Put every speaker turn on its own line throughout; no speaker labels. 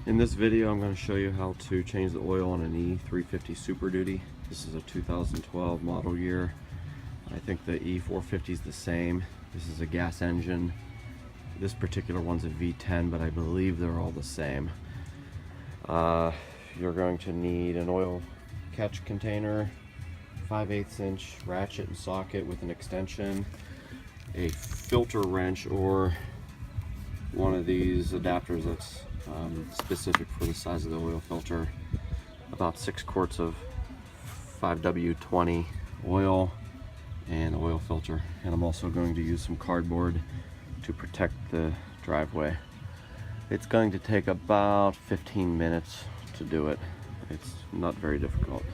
In this video, I'm going to show you how to change the oil on an E350 Super Duty. This is a 2012 model year. I think the E450 is the same. This is a gas engine. This particular one's a V10, but I believe they're all the same. You're going to need an oil catch container, 5/8 inch ratchet and socket with an extension, a filter wrench or one of these adapters that's specific for the size of the oil filter, about 6 quarts of 5W20 oil, and oil filter. And I'm also going to use some cardboard to protect the driveway. It's going to take about 15 minutes to do it. It's not very difficult.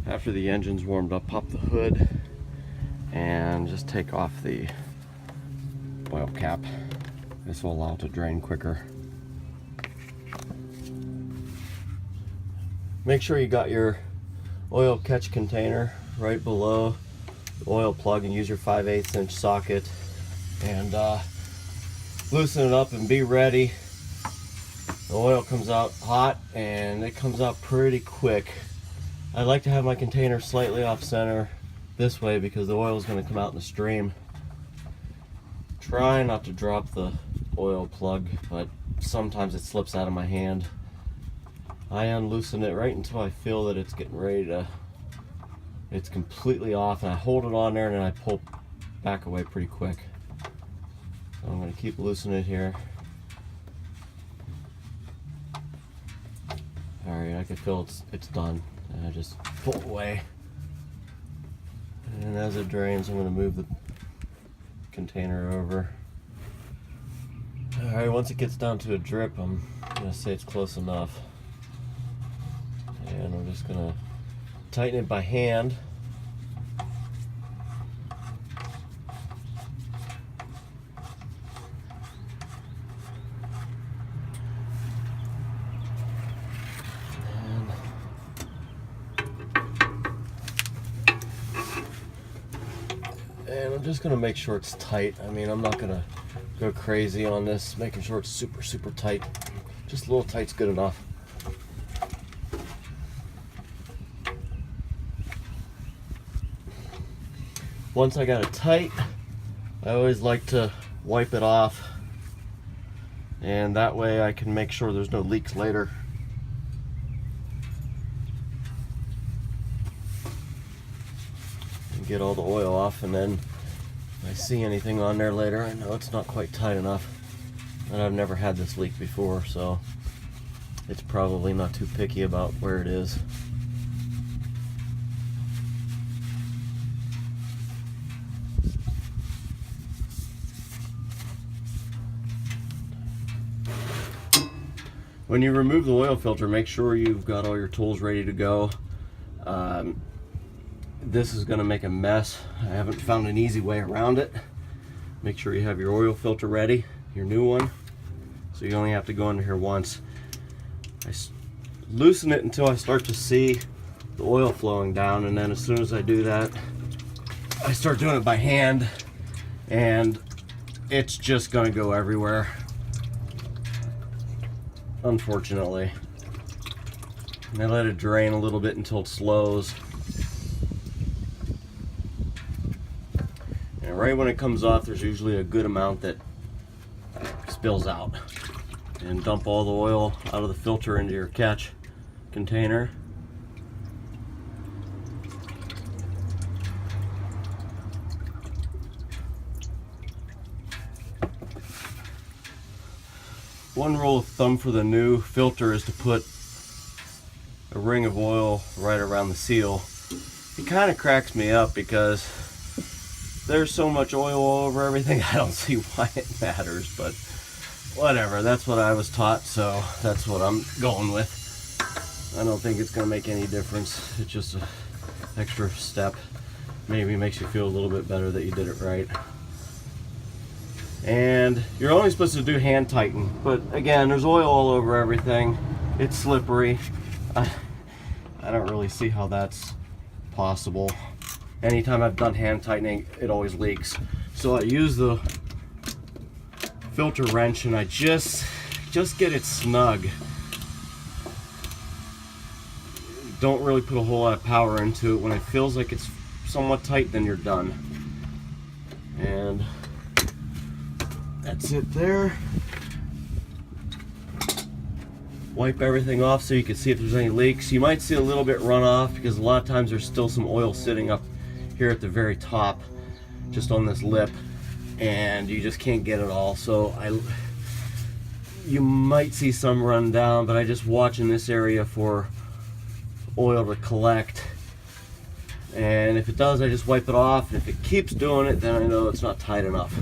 After the engine's warmed up, pop the hood and just take off the oil cap. This will allow it to drain quicker. Make sure you got your oil catch container right below the oil plug and use your 5/8 inch socket and loosen it up and be ready. The oil comes out hot and it comes out pretty quick. I like to have my container slightly off center this way because the oil is going to come out in a stream. Try not to drop the oil plug, but sometimes it slips out of my hand. I unloosen it right until I feel that it's getting ready to, it's completely off, and I hold it on there and then I pull back away pretty quick. So I'm going to keep loosening it here. Alright, I can feel it's done. And I just pull away. And as it drains, I'm going to move the container over. Alright, once it gets down to a drip, I'm going to say it's close enough. And I'm just going to tighten it by hand. And I'm just going to make sure it's tight. I mean, I'm not going to go crazy on this, making sure it's super tight. Just a little tight's good enough. Once I got it tight, I always like to wipe it off, and that way I can make sure there's no leaks later. And get all the oil off, and then if I see anything on there later, I know it's not quite tight enough. And I've never had this leak before, so it's probably not too picky about where it is. When you remove the oil filter, make sure you've got all your tools ready to go. This is going to make a mess. I haven't found an easy way around it. Make sure you have your oil filter ready, your new one. So you only have to go under here once. I loosen it until I start to see the oil flowing down, and then as soon as I do that, I start doing it by hand, and it's just going to go everywhere, unfortunately. And I let it drain a little bit until it slows. And right when it comes off, there's usually a good amount that spills out. And dump all the oil out of the filter into your catch container. One rule of thumb for the new filter is to put a ring of oil right around the seal. It kind of cracks me up because there's so much oil all over everything. I don't see why it matters, but whatever. That's what I was taught, so that's what I'm going with. I don't think it's going to make any difference. It's just an extra step. Maybe makes you feel a little bit better that you did it right. And you're only supposed to do hand tighten, but again, there's oil all over everything. It's slippery. I don't really see how that's possible. Anytime I've done hand tightening, it always leaks. So I use the filter wrench and I just get it snug. Don't really put a whole lot of power into it. When it feels like it's somewhat tight, then you're done. And that's it there. Wipe everything off so you can see if there's any leaks. You might see a little bit run off because a lot of times there's still some oil sitting up here at the very top, just on this lip, and you just can't get it all. So you might see some run down, but I just watch in this area for oil to collect, and if it does, I just wipe it off, and if it keeps doing it, then I know it's not tight enough.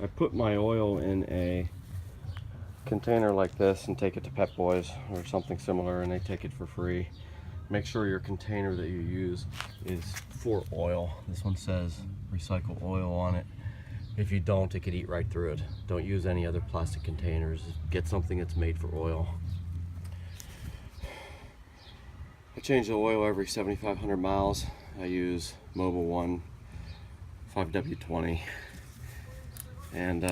I put my oil in a container like this and take it to Pep Boys or something similar, and they take it for free. Make sure your container that you use is for oil. This one says recycle oil on it. If you don't, it could eat right through it. Don't use any other plastic containers. Get something that's made for oil. I change the oil every 7,500 miles. I use Mobil 1 5W20. And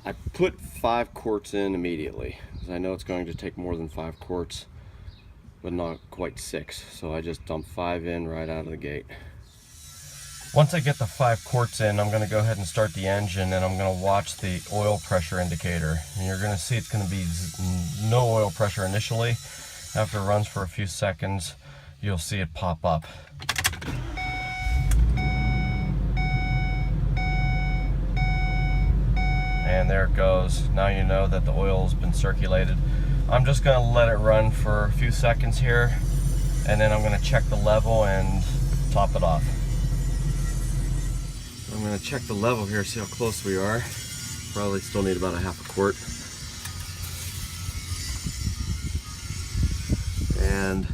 I put 5 quarts in immediately, because I know it's going to take more than 5 quarts, but not quite 6. So I just dump 5 in right out of the gate. Once I get the 5 quarts in, I'm going to go ahead and start the engine, and I'm going to watch the oil pressure indicator. And you're going to see it's going to be no oil pressure initially. After it runs for a few seconds, you'll see it pop up. And there it goes. Now you know that the oil's been circulated. I'm just going to let it run for a few seconds here, and then I'm going to check the level and top it off. I'm going to check the level here, see how close we are. Probably still need about a half a quart. And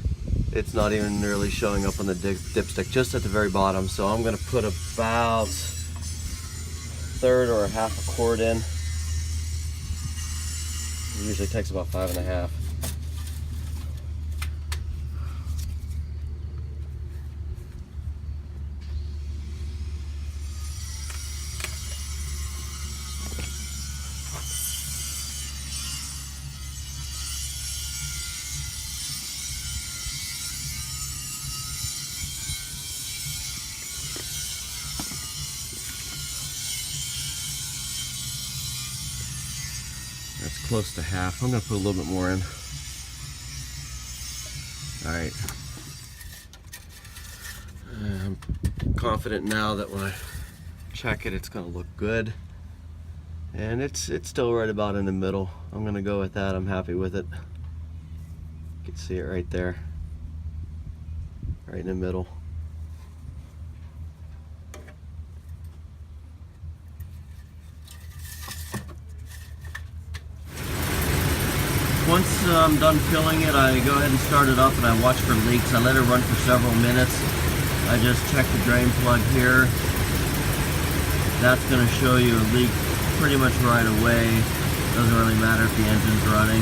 it's not even nearly showing up on the dipstick, just at the very bottom. So I'm going to put about 1/3 or a half a quart in. It usually takes about 5.5. That's close to half. I'm going to put a little bit more in. Alright. I'm confident now that when I check it, it's going to look good. And it's still right about in the middle. I'm going to go with that. I'm happy with it. You can see it right there. Right in the middle. Once I'm done filling it, I go ahead and start it up and I watch for leaks. I let it run for several minutes. I just check the drain plug here. That's going to show you a leak pretty much right away. Doesn't really matter if the engine's running.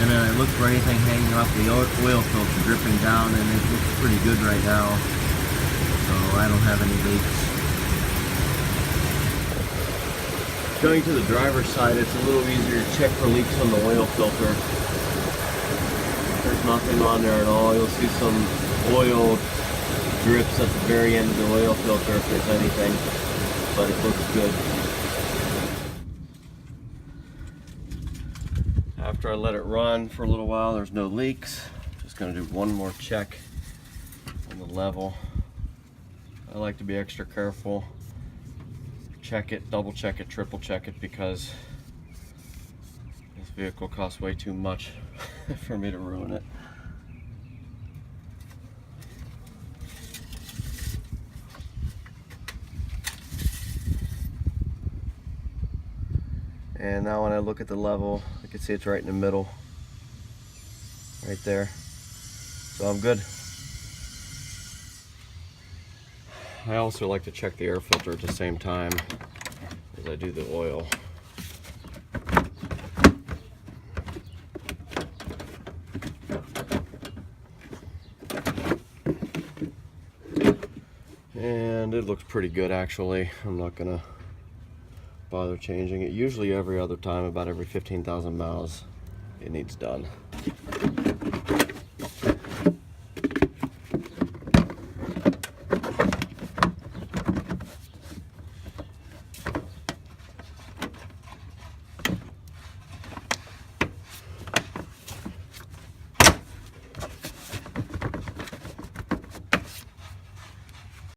And then I look for anything hanging off the oil filter dripping down, and it looks pretty good right now. So I don't have any leaks. Going to the driver's side, it's a little easier to check for leaks on the oil filter. There's nothing on there at all. You'll see some oil drips at the very end of the oil filter if there's anything, but it looks good. After I let it run for a little while, there's no leaks. Just gonna do one more check on the level. I like to be extra careful. Check it, double check it, triple check it, because this vehicle costs way too much for me to ruin it. And now when I look at the level, I can see it's right in the middle, right there. So I'm good. I also like to check the air filter at the same time as I do the oil. And it looks pretty good actually. I'm not gonna bother changing it. Usually every other time, about every 15,000 miles, it needs done.